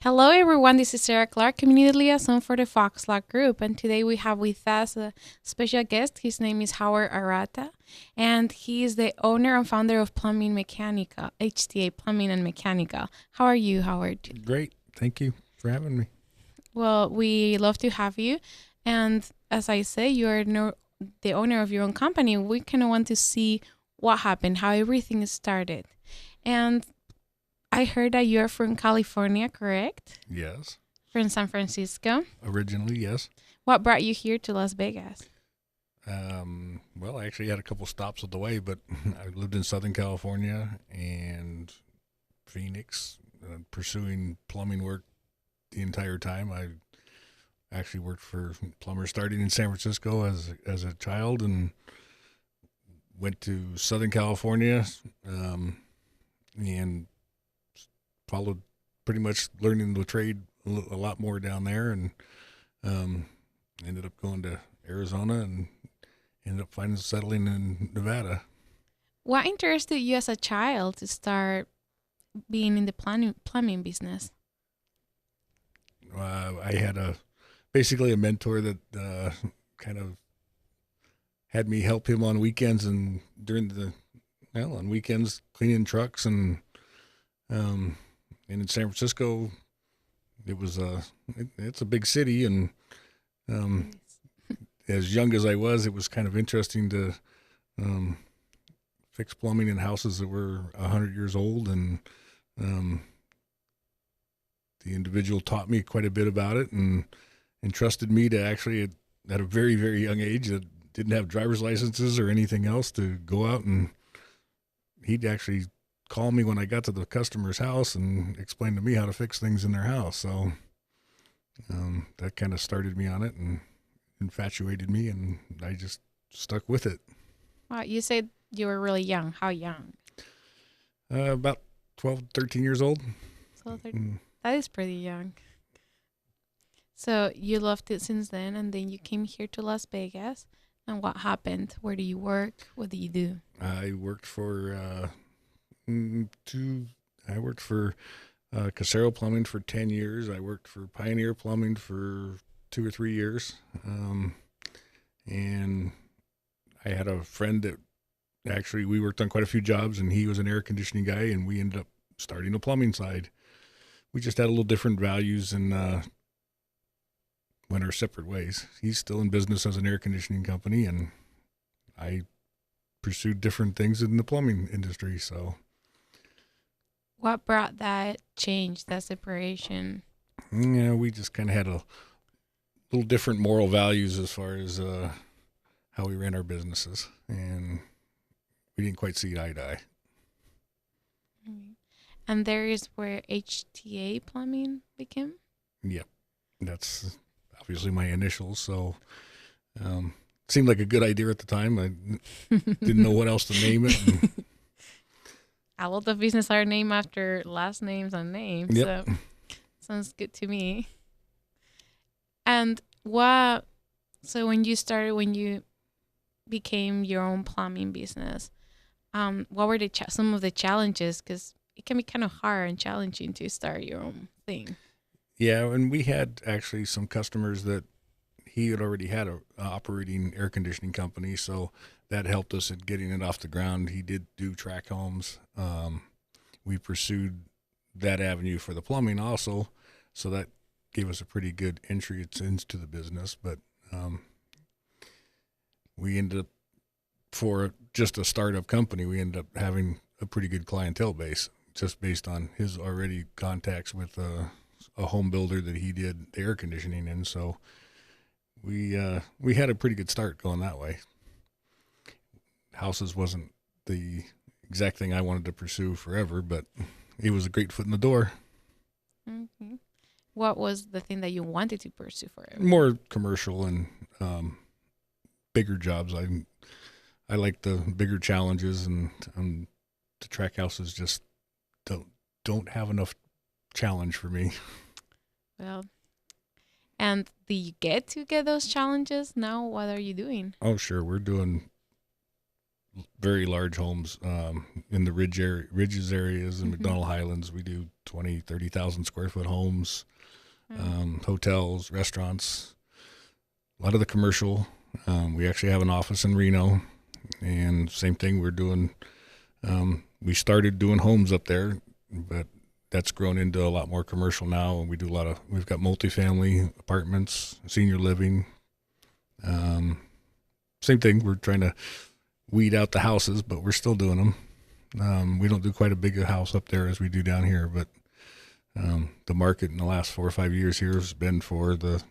Hello, everyone. This is Sarah Clark, Community Liaison for the FauxLaw Group. And today we have with us a special guest. His name is Howard Arata, and he is the owner and founder of Plumbing Mechanical, HTA Plumbing and Mechanical. How are you, Howard? Great. Thank you for having me. Well, we love to have you. And as I say, you're the owner of your own company. We kind of want to see what happened, how everything started. And I heard that you're from California, correct? Yes. From San Francisco. Originally, yes. What brought you here to Las Vegas? Well, I actually had a couple stops on the way, but I lived in Southern California and Phoenix, pursuing plumbing work the entire time. I actually worked for plumbers starting in San Francisco as a child, and went to Southern California, and followed pretty much learning the trade a lot more down there, and ended up going to Arizona and ended up settling in Nevada. What interested you as a child to start being in the plumbing business? I had basically a mentor that kind of had me help him on weekends and on weekends cleaning trucks, and in San Francisco, it was it's a big city, and as young as I was, it was kind of interesting to fix plumbing in houses that were 100 years old, and the individual taught me quite a bit about it and entrusted me to actually, at a very, very young age, that didn't have driver's licenses or anything else, to go out, and he'd actually call me when I got to the customer's house and explain to me how to fix things in their house. So that kind of started me on it and infatuated me, and I just stuck with it. Wow, you said you were really young. How young? About 12, 13 years old. So that is pretty young. So you loved it since then, and then you came here to Las Vegas. And what happened? Where do you work? What do you do? I worked for Casero Plumbing for 10 years. I worked for Pioneer Plumbing for 2 or 3 years. And I had a friend that actually, we worked on quite a few jobs, and he was an air conditioning guy, and we ended up starting a plumbing side. We just had a little different values and went our separate ways. He's still in business as an air conditioning company, and I pursued different things in the plumbing industry. So What brought that change, that separation? yeah, we just kind of had a little different moral values as far as how we ran our businesses, and we didn't quite see eye to eye. And there is where HTA Plumbing became? Yep, that's obviously my initials. So seemed like a good idea at the time. I didn't know what else to name it. And A lot of business are named after last names and names. Yep. So sounds good to me. And so when you became your own plumbing business, what were some of the challenges? Because it can be kind of hard and challenging to start your own thing. Yeah, and we had actually some customers that he had already had a operating air conditioning company, so that helped us in getting it off the ground. He did do track homes. We pursued that avenue for the plumbing also, so that gave us a pretty good entry into the business. But we ended up, for just a startup company, we ended up having a pretty good clientele base, just based on his already contacts with a home builder that he did the air conditioning in. So we had a pretty good start going that way. Houses wasn't the exact thing I wanted to pursue forever, but it was a great foot in the door. Mm-hmm. What was the thing that you wanted to pursue forever? More commercial and bigger jobs. I like the bigger challenges, and the track houses just don't have enough challenge for me. Well, and do you get those challenges now? What are you doing? Oh, sure. We're doing very large homes in the ridges areas in McDonald Highlands. We do 20, 30,000 square foot homes, hotels, restaurants, a lot of the commercial. We actually have an office in Reno, and same thing we're doing. We started doing homes up there, but that's grown into a lot more commercial now, and we've got multifamily apartments, senior living. Same thing, we're trying to weed out the houses, but we're still doing them. We don't do quite a big house up there as we do down here, but the market in the last 4 or 5 years here has been for the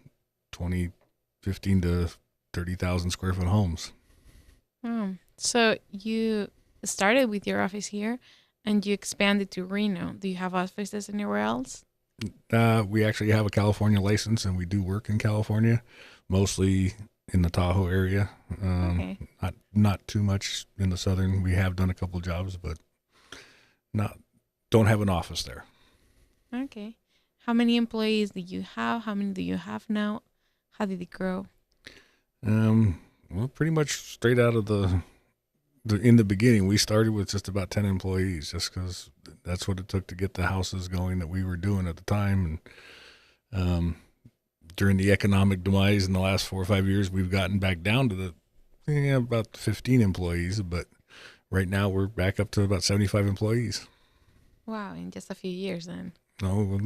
15 to 30,000 square foot homes. So you started with your office here and you expanded to Reno. Do you have offices anywhere else? We actually have a California license, and we do work in California, mostly in the Tahoe area. Okay. Not too much in the southern. We have done a couple of jobs, but don't have an office there. Okay. How many employees do you have? How many do you have now? How did it grow? Well, pretty much straight out of in the beginning, we started with just about 10 employees, just because that's what it took to get the houses going that we were doing at the time. And during the economic demise in the last 4 or 5 years, we've gotten back down to about 15 employees. But right now, we're back up to about 75 employees. Wow, in just a few years then. No,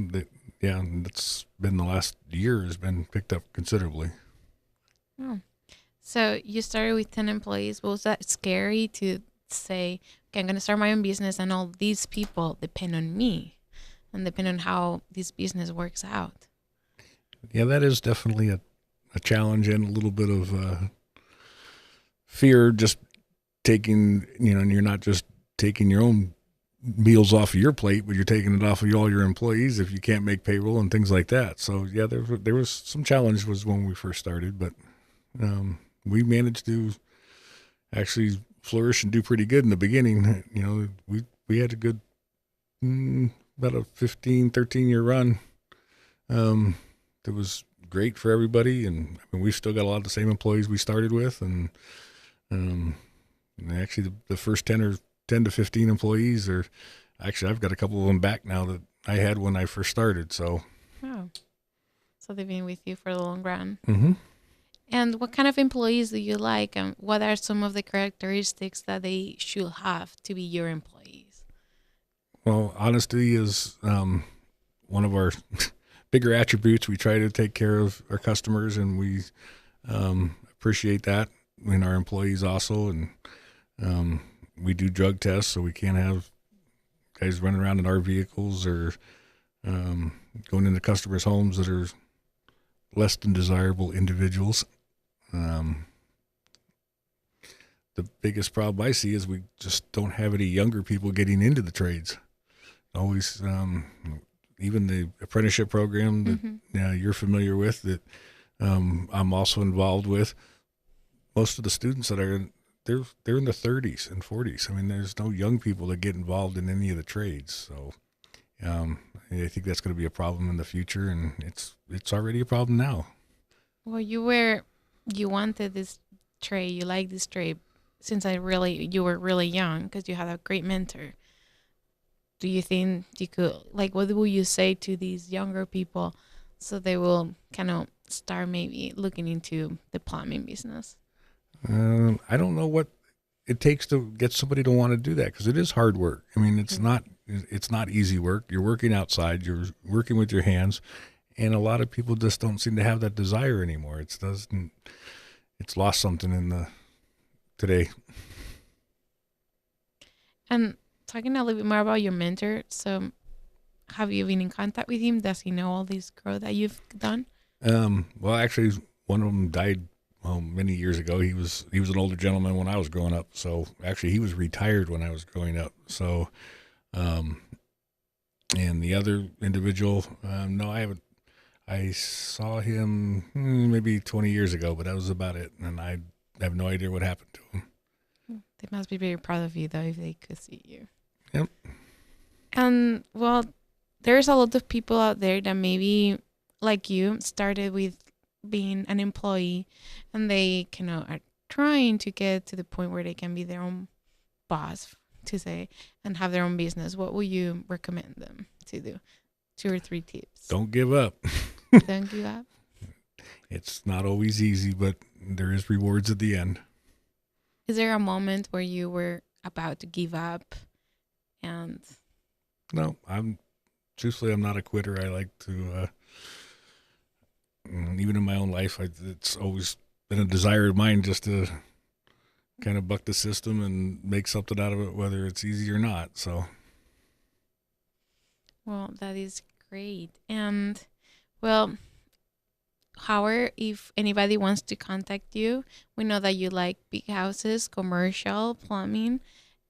yeah, that's been the last year has been picked up considerably. Oh. So you started with 10 employees. Was that scary to say, okay, I'm going to start my own business and all these people depend on me and depend on how this business works out? Yeah, that is definitely a challenge and a little bit of fear, just taking, and you're not just taking your own meals off of your plate, but you're taking it off of all your employees if you can't make payroll and things like that. So yeah, there was some challenge was when we first started, but we managed to actually flourish and do pretty good in the beginning. We had a good about a 13-year run. It was great for everybody, and I mean, we've still got a lot of the same employees we started with, and actually the first 10 to 15 employees are actually, I've got a couple of them back now that I had when I first started. So, so they've been with you for the long run. Mm-hmm. And what kind of employees do you like, and what are some of the characteristics that they should have to be your employees? Well, honesty is one of our bigger attributes. We try to take care of our customers, and we appreciate that in our employees also. And we do drug tests, so we can't have guys running around in our vehicles or going into customers' homes that are less than desirable individuals. The biggest problem I see is we just don't have any younger people getting into the trades. Always, even the apprenticeship program that you're familiar with, that I'm also involved with. Most of the students that are they're in the 30s and 40s. I mean, there's no young people that get involved in any of the trades. So I think that's going to be a problem in the future, and it's already a problem now. Well, you wanted this trade, you like this trade since you were really young, because you had a great mentor. Do you think you could, what will you say to these younger people so they will kind of start maybe looking into the plumbing business? I don't know what it takes to get somebody to want to do that, because it is hard work. I mean, it's not easy work. You're working outside, you're working with your hands, and a lot of people just don't seem to have that desire anymore. It's lost something in today. And talking a little bit more about your mentor, so have you been in contact with him? Does he know all this growth that you've done? Well, actually, one of them died many years ago. He was an older gentleman when I was growing up. So actually, he was retired when I was growing up. So, and the other individual, no, I haven't. I saw him maybe 20 years ago, but that was about it. And I have no idea what happened to him. They must be very proud of you, though, if they could see you. Yep. And, well, there's a lot of people out there that maybe, like you, started with being an employee, and they are trying to get to the point where they can be their own boss, to say, and have their own business, what would you recommend them to do? 2 or 3 tips. Don't give up. Don't give up. It's not always easy, but there is rewards at the end. Is there a moment where you were about to give up? And No, truthfully, I'm not a quitter. I like to, even in my own life, it's always been a desire of mine just to kind of buck the system and make something out of it, whether it's easy or not. So, well, that is great. And well, Howard, if anybody wants to contact you, we know that you like big houses, commercial, plumbing,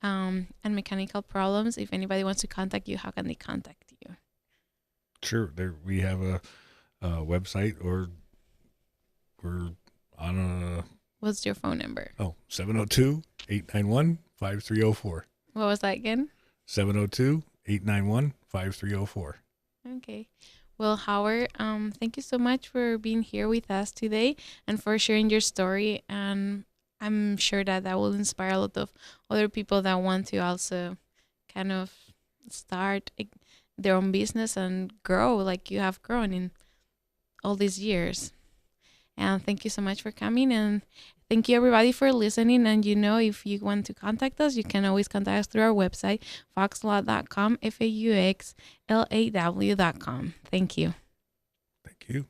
and mechanical problems. If anybody wants to contact you, how can they contact you? Sure. We have a website, or we're on a... What's your phone number? 702-891-5304. What was that again? 702-891-5304. Okay. Well, Howard, thank you so much for being here with us today and for sharing your story. And I'm sure that will inspire a lot of other people that want to also kind of start their own business and grow like you have grown in all these years. And thank you so much for coming. And thank you, everybody, for listening. And if you want to contact us, you can always contact us through our website, FauxLaw.com, FauxLaw.com. Thank you. Thank you.